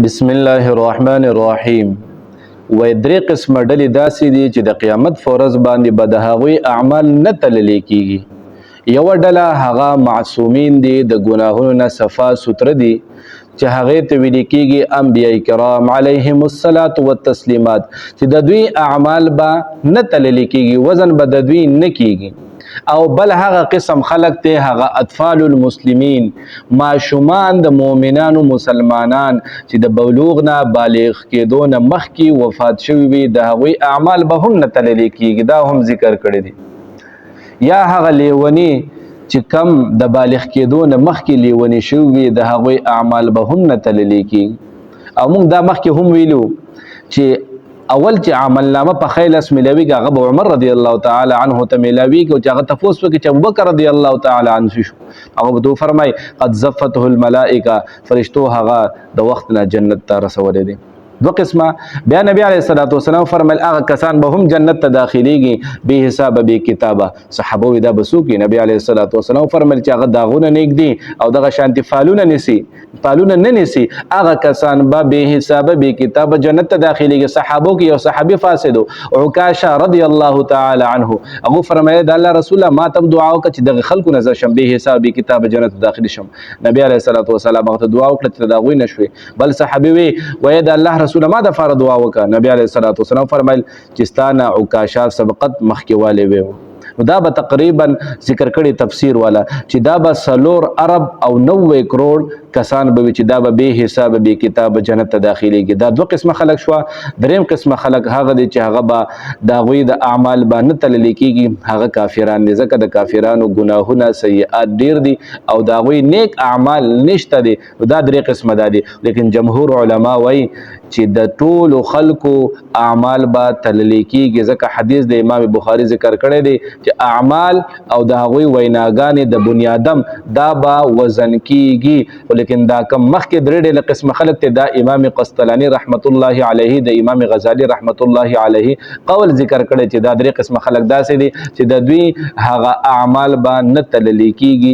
بسم الله الرحمن الرحیم. و درې قسمه ډلې داسې دي چې د قیامت په ورځ باندې به د هغوی اعمال نه تللی کېږي. یوه ډله هغه معصومین دي، د ګناهونو نه صفا سوتره دي، چې هغې ته ویل کېږي انبیاء کرام علیهم الصلاة والتسلیمات، چې د دوی اعمال به نه تللی کېږي، وزن به د دوی نه کېږي. او بل هغه قسم خلق ته هغه اطفال المسلمین، ماشومان د مؤمنانو مسلمانان چې د بلوغ نه بالغ کېدو نه مخکې وفات شوي وي، د هغوی اعمال به هم نه تللی کېږي. دا هم ذکر کړی دی. یا هغه لیونی چې کم د بالغ کېدو نه مخکې لیونی شوي وي، د هغوی اعمال به هم نه تللی کېږي. او موږ دا مخکې هم ویلو چې اول چې عمل نامه په خیلس ملاویږي، هغه به عمر رضی الله تعالی عنه ته ملاویږي، او چې هغه تفوس وکړي چې ابوبکر رضی الله تعالی عنه شو، هغه به دو فرمای قد زفته الملائکه، فرشتو هغه د وخت نه جنت ته رسولی دی. دو قسمه. بیا نبی علیه الصلاۃ والسلام فرمایل هغه کسان به هم جنت ته داخلیږي بې حسابه بې کتابه. صحابه وی دا به څوک وي؟ نبی علیه الصلاۃ والسلام فرمایل چې هغه داغونه نیږدي او دغه شانتي فالونه نه نیسي، هغه کسان به بې حسابه بې کتابه جنت ته داخلیږي. صحابو کې یو صحابي فاسد عکاشه رضی الله تعالی عنه، هغه فرمایل د الله رسول ما ته دعا وکړه چې دغه خلکو نه زه شم بې حسابه بې کتابه جنت ته داخلي شم. نبی علیه الصلاۃ والسلام هغه ته دعا وکړه چې د هغوی نه شوې. بل صحابي وی وایي د الله رسول ما د فار دعا وکړه. نبی علیه الصلاۃ والسلام فرمایل چې ستا نه عکاشه سبقت مخکې والی وی. نو دا به تقریبا ذکر کړي تفسیر والا چې دا به 4 ارب او 90 کروڑ کسان به چې دا به بې حسابه بې کتابه جنت ته داخلیږي. دا دو قسمه خلک شوه. دریم قسمه خلک هغه دي چې هغه به د هغوی د اعمال به نه تللی کېږي، هغه کافران دي، ځکه د کافرانو ګناهونه سیئات ډیر دي او د هغوی نیک اعمال نشته دي. دا درې قسمه دا دي. لیکن جمهور علما وایي چې د ټولو خلکو اعمال به تللی کېږي، ځکه حدیث د امام بخاري ذکر کړی دی چې اعمال او د هغوی ویناګانې د بنیادم دا به وزن کېږي. لیکن دا کم مخکې درې ډېرې قسمه خلک ته دا امام قسطلاني رحمت الله علیه، د امام غزالی رحمت الله علیه قول ذکر کړی چې دا درې قسمه خلک داسې دي چې د دوی هغه اعمال به نه تللی کېږي.